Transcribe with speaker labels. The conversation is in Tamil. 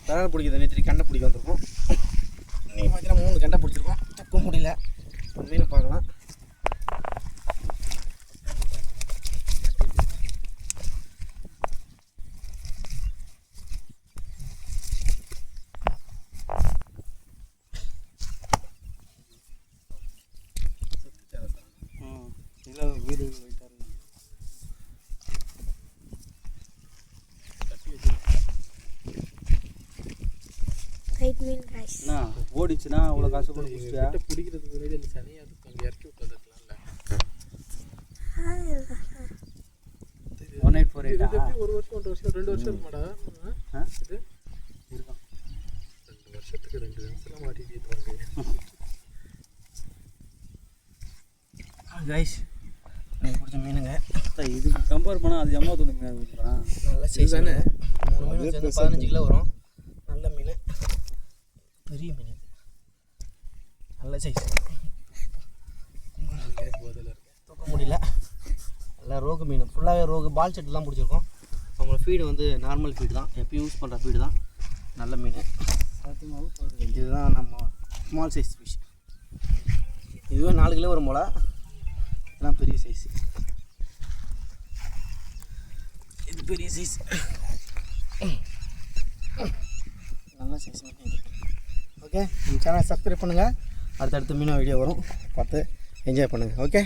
Speaker 1: விரால் பிடிக்குது நேற்று கண்டை பிடிக்க வந்திருக்கோம். நீங்கள் பார்த்தீங்கன்னா 3 கண்டை பிடிச்சிருக்கோம். தூக்க முடியல. மீனை பார்க்கலாம். வீடு ஓடிச்சுன்னா அவ்வளோ காசு கூட பிடிக்கிறதுக்கு முன்னாடி அந்த சனியாக அங்கே இறக்கி விட்டுருக்கலாம்ல. 1848 ஒரு வருஷம் 1 வருஷம் 2 வருஷம் இருக்குமாடா இது இருக்கும். 2 வருஷத்துக்கு 2 நிமிஷம் மாட்டிட்டு கைஸ் எனக்கு பிடிச்ச மீனுங்க. இதுக்கு கம்பேர் பண்ணால் அது எம்மா துணி மீன் கொடுக்குறான். நல்ல சைஸ் தானே. 3 மீன் சேர்ந்து 15 கிலோ வரும். நல்ல மீன், பெரிய மீன், நல்ல சைஸ். தூக்க முடியல. நல்லா ரோகு மீன், ஃபுல்லாகவே ரோகு பால் செட்டுலாம் பிடிச்சிருக்கோம். அவங்களோட ஃபீடு வந்து நார்மல் ஃபீடு தான், எப்பயும் யூஸ் பண்ணுற ஃபீடு தான். நல்ல மீன். இதுதான் நம்ம ஸ்மால் சைஸ் ஃபிஷ். இதுவே 4 கிலோ வரும் போல். இதெல்லாம் பெரிய சைஸ். இது பெரிய சைஸ், நல்ல சைஸ் மீன் இது. ஓகே, நம்ம சேனலை சப்ஸ்கிரைப் பண்ணுங்கள். அடுத்தடுத்த மீன் வீடியோ வரும், பார்த்து என்ஜாய் பண்ணுங்கள். ஓகே.